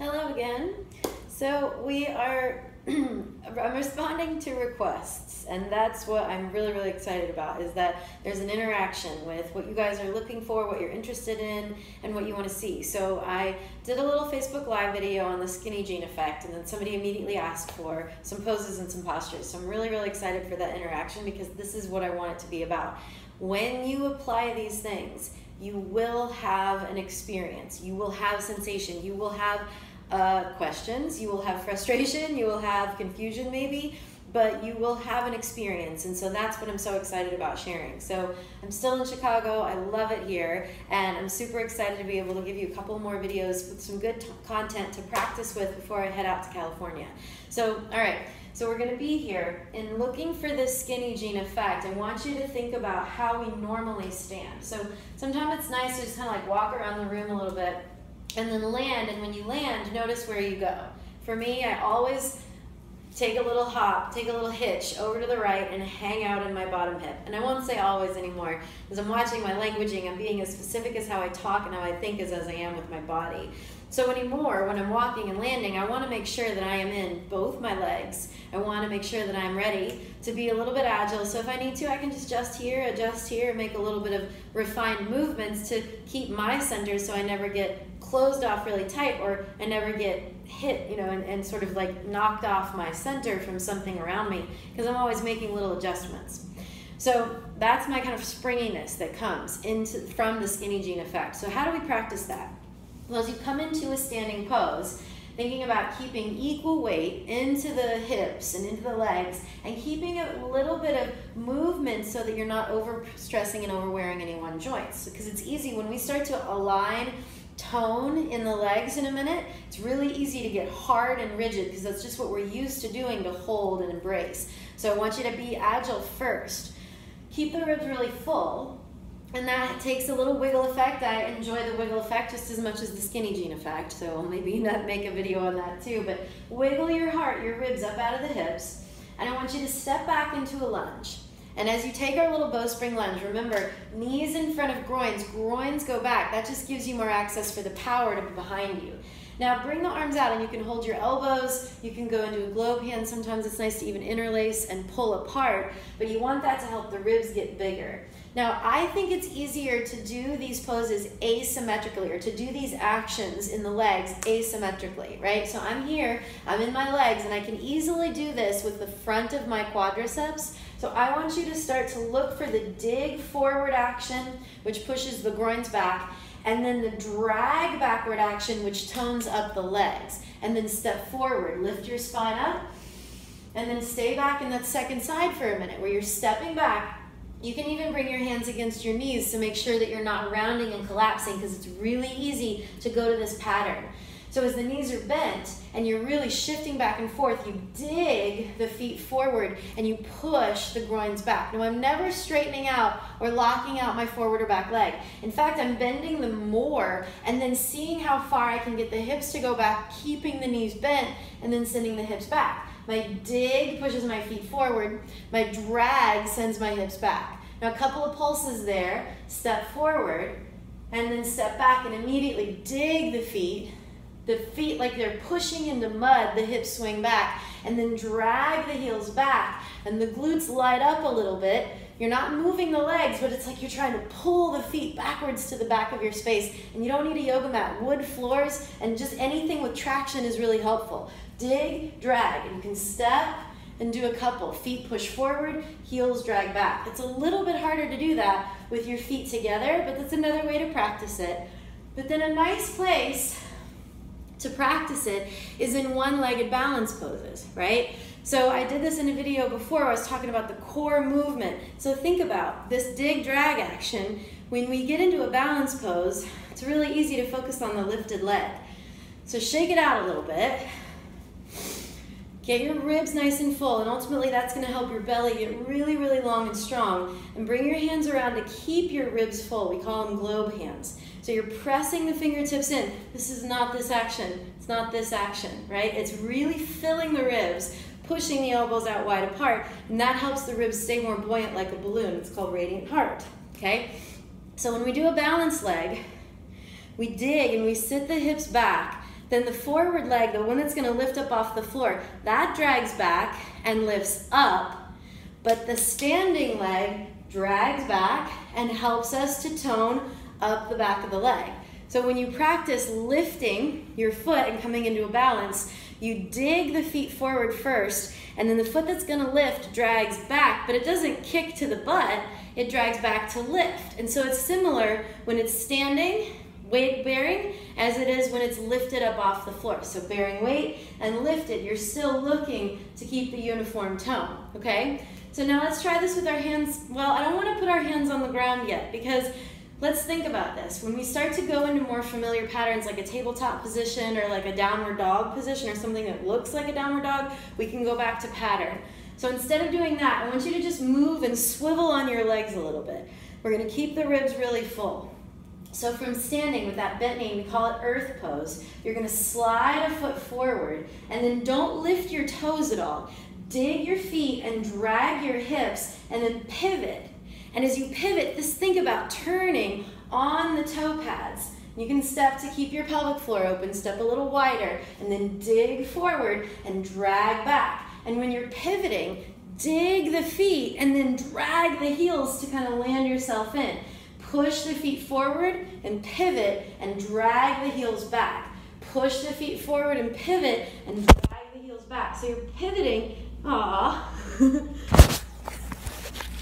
Hello again. So I'm responding to requests, and that's what I'm really excited about, is that there's an interaction with what you guys are looking for, what you're interested in, and what you want to see. So I did a little Facebook Live video on the skinny jean effect, and then somebody immediately asked for some poses and some postures. So I'm really excited for that interaction, because this is what I want it to be about. When you apply these things, you will have an experience, you will have sensation, you will have questions, you will have frustration, you will have confusion maybe, but you will have an experience, and so that's what I'm so excited about sharing. So I'm still in Chicago, I love it here, and I'm super excited to be able to give you a couple more videos with some good content to practice with before I head out to California. So, all right. So we're going to be here, and looking for this skinny jean effect, I want you to think about how we normally stand. So sometimes it's nice to just kind of like walk around the room a little bit and then land, and when you land, notice where you go. For me, I always take a little hop, take a little hitch over to the right and hang out in my bottom hip. And I won't say always anymore, because I'm watching my languaging. I'm being as specific as how I talk and how I think as I am with my body. So anymore, when I'm walking and landing, I want to make sure that I am in both my legs. I want to make sure that I'm ready to be a little bit agile. So if I need to, I can just adjust here, make a little bit of refined movements to keep my center so I never get closed off really tight, or I never get hit, you know, and sort of like knocked off my center from something around me, because I'm always making little adjustments. So that's my kind of springiness that comes from the skinny jean effect. So how do we practice that? Well, as you come into a standing pose, thinking about keeping equal weight into the hips and into the legs, and keeping a little bit of movement so that you're not overstressing and overwearing any one joint. Because it's easy when we start to align tone in the legs in a minute, it's really easy to get hard and rigid, because that's just what we're used to doing, to hold and embrace. So I want you to be agile first. Keep the ribs really full, and that takes a little wiggle effect. I enjoy the wiggle effect just as much as the skinny jean effect, so I'll maybe not make a video on that too, but wiggle your ribs up out of the hips, and I want you to step back into a lunge. And as you take our little bowspring lunge, remember, knees in front of groins, groins go back. That just gives you more access for the power to be behind you. Now bring the arms out, and you can hold your elbows, you can go into a globe hand. Sometimes it's nice to even interlace and pull apart, but you want that to help the ribs get bigger. Now, I think it's easier to do these poses asymmetrically, or to do these actions in the legs asymmetrically, right? So I'm here, I'm in my legs, and I can easily do this with the front of my quadriceps. So I want you to start to look for the dig forward action, which pushes the groins back, and then the drag backward action, which tones up the legs. And then step forward, lift your spine up, and then stay back in that second side for a minute, where you're stepping back. You can even bring your hands against your knees to make sure that you're not rounding and collapsing, because it's really easy to go to this pattern. So as the knees are bent and you're really shifting back and forth, you dig the feet forward and you push the groins back. Now, I'm never straightening out or locking out my forward or back leg. In fact, I'm bending them more and then seeing how far I can get the hips to go back, keeping the knees bent, and then sending the hips back. My dig pushes my feet forward. My drag sends my hips back. Now, a couple of pulses there. Step forward and then step back and immediately dig the feet. The feet, like they're pushing into mud, the hips swing back, and then drag the heels back, and the glutes light up a little bit. You're not moving the legs, but it's like you're trying to pull the feet backwards to the back of your space, and you don't need a yoga mat. Wood floors and just anything with traction is really helpful. Dig, drag, and you can step and do a couple. Feet push forward, heels drag back. It's a little bit harder to do that with your feet together, but that's another way to practice it. But then a nice place to practice it is in one-legged balance poses, right? So I did this in a video before. I was talking about the core movement. So think about this dig drag action. When we get into a balance pose, it's really easy to focus on the lifted leg. So shake it out a little bit. Get your ribs nice and full, and ultimately that's going to help your belly get really long and strong. And bring your hands around to keep your ribs full. We call them globe hands. So you're pressing the fingertips in. This is not this action. It's not this action, right? It's really filling the ribs, pushing the elbows out wide apart, and that helps the ribs stay more buoyant like a balloon. It's called radiant heart, okay? So when we do a balance leg, we dig and we sit the hips back, then the forward leg, the one that's going to lift up off the floor, that drags back and lifts up, but the standing leg drags back and helps us to tone up the back of the leg. So when you practice lifting your foot and coming into a balance, you dig the feet forward first, and then the foot that's going to lift drags back, but it doesn't kick to the butt, it drags back to lift. And so it's similar when it's standing, weight bearing, as it is when it's lifted up off the floor. So bearing weight and lifted, you're still looking to keep the uniform tone, okay? So now let's try this with our hands. Well, I don't want to put our hands on the ground yet, because let's think about this. When we start to go into more familiar patterns like a tabletop position or like a downward dog position or something that looks like a downward dog, we can go back to pattern. So instead of doing that, I want you to just move and swivel on your legs a little bit. We're going to keep the ribs really full. So from standing with that bent knee, we call it earth pose, you're going to slide a foot forward and then don't lift your toes at all. Dig your feet and drag your hips and then pivot. And as you pivot, just think about turning on the toe pads. You can step to keep your pelvic floor open, step a little wider, and then dig forward and drag back. And when you're pivoting, dig the feet and then drag the heels to kind of land yourself in. Push the feet forward and pivot and drag the heels back. Push the feet forward and pivot and drag the heels back. So you're pivoting.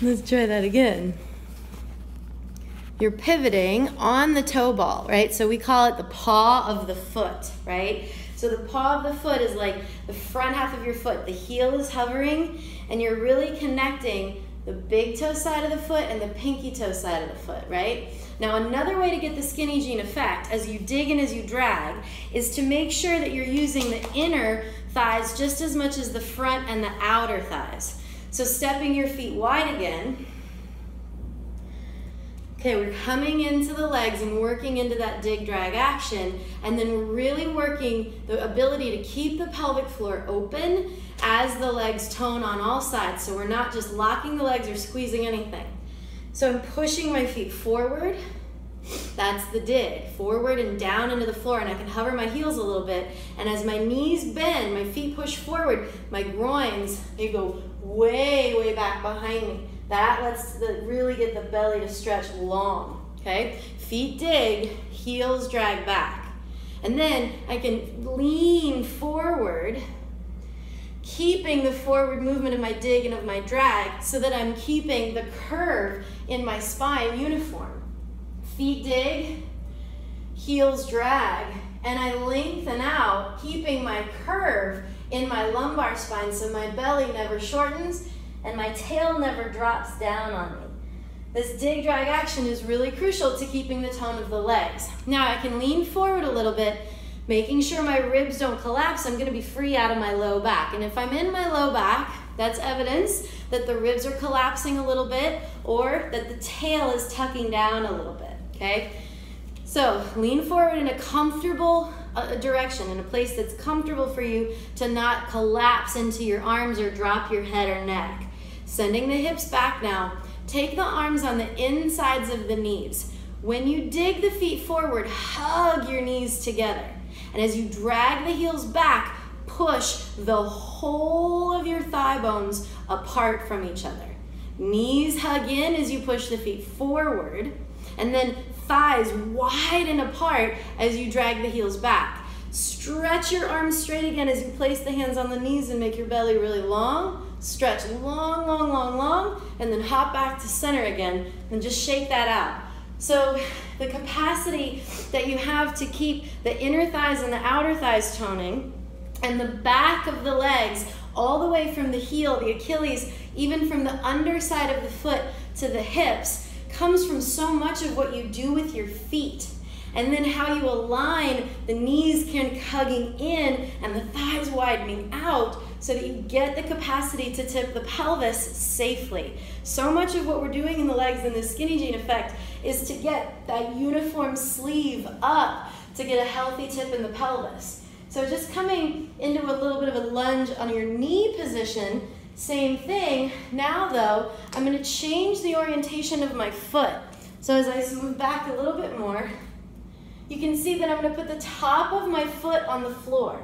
Let's try that again. You're pivoting on the toe ball, right? So we call it the paw of the foot, right? So the paw of the foot is like the front half of your foot. The heel is hovering, and you're really connecting the big toe side of the foot and the pinky toe side of the foot, right? Now another way to get the skinny jean effect as you dig and as you drag is to make sure that you're using the inner thighs just as much as the front and the outer thighs. So stepping your feet wide again. Okay, we're coming into the legs and working into that dig drag action, and then we're really working the ability to keep the pelvic floor open as the legs tone on all sides. So we're not just locking the legs or squeezing anything. So I'm pushing my feet forward. That's the dig, forward and down into the floor, and I can hover my heels a little bit, and as my knees bend, my feet push forward, my groins, they go way, way back behind me. That lets really get the belly to stretch long, okay? Feet dig, heels drag back. And then I can lean forward, keeping the forward movement of my dig and of my drag so that I'm keeping the curve in my spine uniform. Feet dig, heels drag, and I lengthen out, keeping my curve in my lumbar spine so my belly never shortens and my tail never drops down on me. This dig drag action is really crucial to keeping the tone of the legs. Now I can lean forward a little bit, making sure my ribs don't collapse. I'm gonna be free out of my low back. And if I'm in my low back, that's evidence that the ribs are collapsing a little bit or that the tail is tucking down a little bit, okay? So lean forward in a comfortable direction, in a place that's comfortable for you to not collapse into your arms or drop your head or neck. Sending the hips back now. Take the arms on the insides of the knees. When you dig the feet forward, hug your knees together. And as you drag the heels back, push the whole of your thigh bones apart from each other. Knees hug in as you push the feet forward, and then thighs widen apart as you drag the heels back. Stretch your arms straight again as you place the hands on the knees and make your belly really long. Stretch long, long, long, long, and then hop back to center again and just shake that out. So the capacity that you have to keep the inner thighs and the outer thighs toning and the back of the legs all the way from the heel, the Achilles, even from the underside of the foot to the hips comes from so much of what you do with your feet. And then how you align the knees hugging in and the thighs widening out so that you get the capacity to tip the pelvis safely. So much of what we're doing in the legs in the skinny jean effect is to get that uniform sleeve up to get a healthy tip in the pelvis. So just coming into a little bit of a lunge on your knee position, same thing. Now though, I'm going to change the orientation of my foot. So as I move back a little bit more, you can see that I'm going to put the top of my foot on the floor.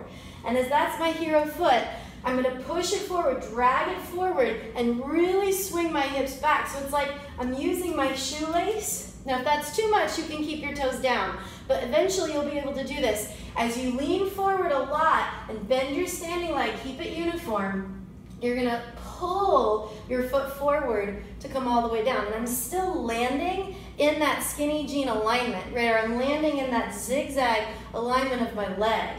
And as that's my hero foot, I'm going to push it forward, drag it forward, and really swing my hips back. So it's like I'm using my shoelace. Now if that's too much, you can keep your toes down. But eventually you'll be able to do this. As you lean forward a lot and bend your standing leg, keep it uniform, you're going to pull your foot forward to come all the way down. And I'm still landing in that skinny jean alignment, right? Or I'm landing in that zigzag alignment of my leg.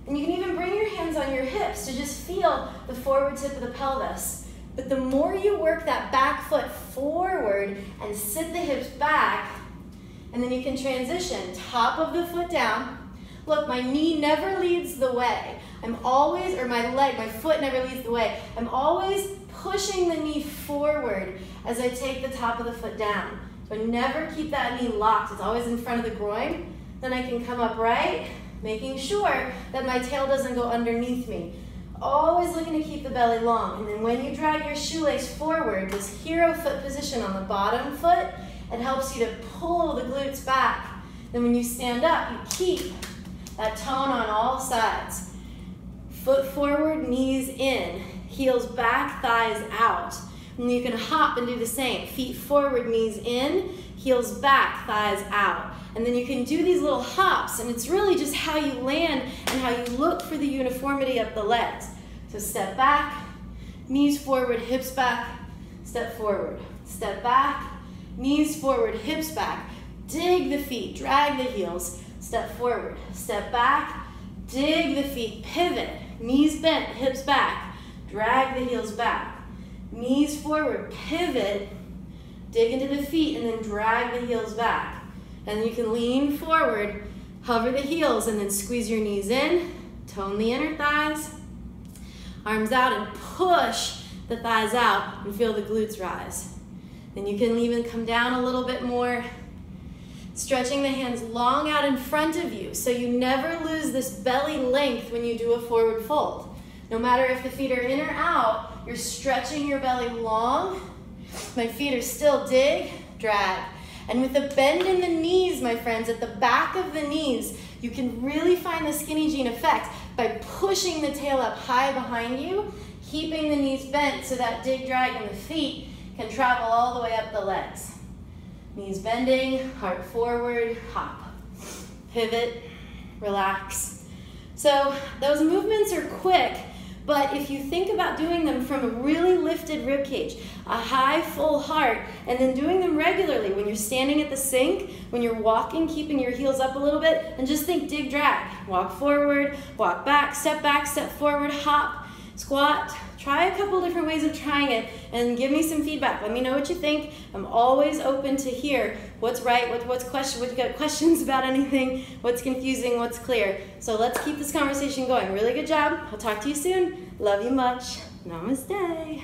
And you can even bring your hands on your hips to just feel the forward tip of the pelvis. But the more you work that back foot forward and sit the hips back, and then you can transition, top of the foot down. Look, my knee never leads the way. I'm always, or my leg, my foot never leads the way. I'm always pushing the knee forward as I take the top of the foot down. So I never keep that knee locked. It's always in front of the groin. Then I can come upright, making sure that my tail doesn't go underneath me. Always looking to keep the belly long. And then when you drag your shoelace forward, this hero foot position on the bottom foot, it helps you to pull the glutes back. Then when you stand up, you keep that tone on all sides. Foot forward, knees in, heels back, thighs out. And you can hop and do the same. Feet forward, knees in, heels back, thighs out. And then you can do these little hops, and it's really just how you land and how you look for the uniformity of the legs. So step back, knees forward, hips back, step forward. Step back, knees forward, hips back. Dig the feet, drag the heels, step forward. Step back, dig the feet, pivot. Knees bent, hips back, drag the heels back. Knees forward, pivot, dig into the feet, and then drag the heels back. And you can lean forward, hover the heels, and then squeeze your knees in, tone the inner thighs, arms out, and push the thighs out, and feel the glutes rise. Then you can even come down a little bit more, stretching the hands long out in front of you so you never lose this belly length when you do a forward fold. No matter if the feet are in or out, you're stretching your belly long. My feet are still dig, drag. And with the bend in the knees, my friends, at the back of the knees, you can really find the skinny jean effect by pushing the tail up high behind you, keeping the knees bent so that dig, drag, and the feet can travel all the way up the legs. Knees bending, heart forward, hop. Pivot, relax. So those movements are quick, but if you think about doing them from a really lifted rib cage, a high, full heart, and then doing them regularly when you're standing at the sink, when you're walking, keeping your heels up a little bit, and just think dig, drag. Walk forward, walk back, step forward, hop, squat. Try a couple different ways of trying it and give me some feedback. Let me know what you think. I'm always open to hear what's right, what you got questions about anything, what's confusing, what's clear. So let's keep this conversation going. Really good job. I'll talk to you soon. Love you much. Namaste.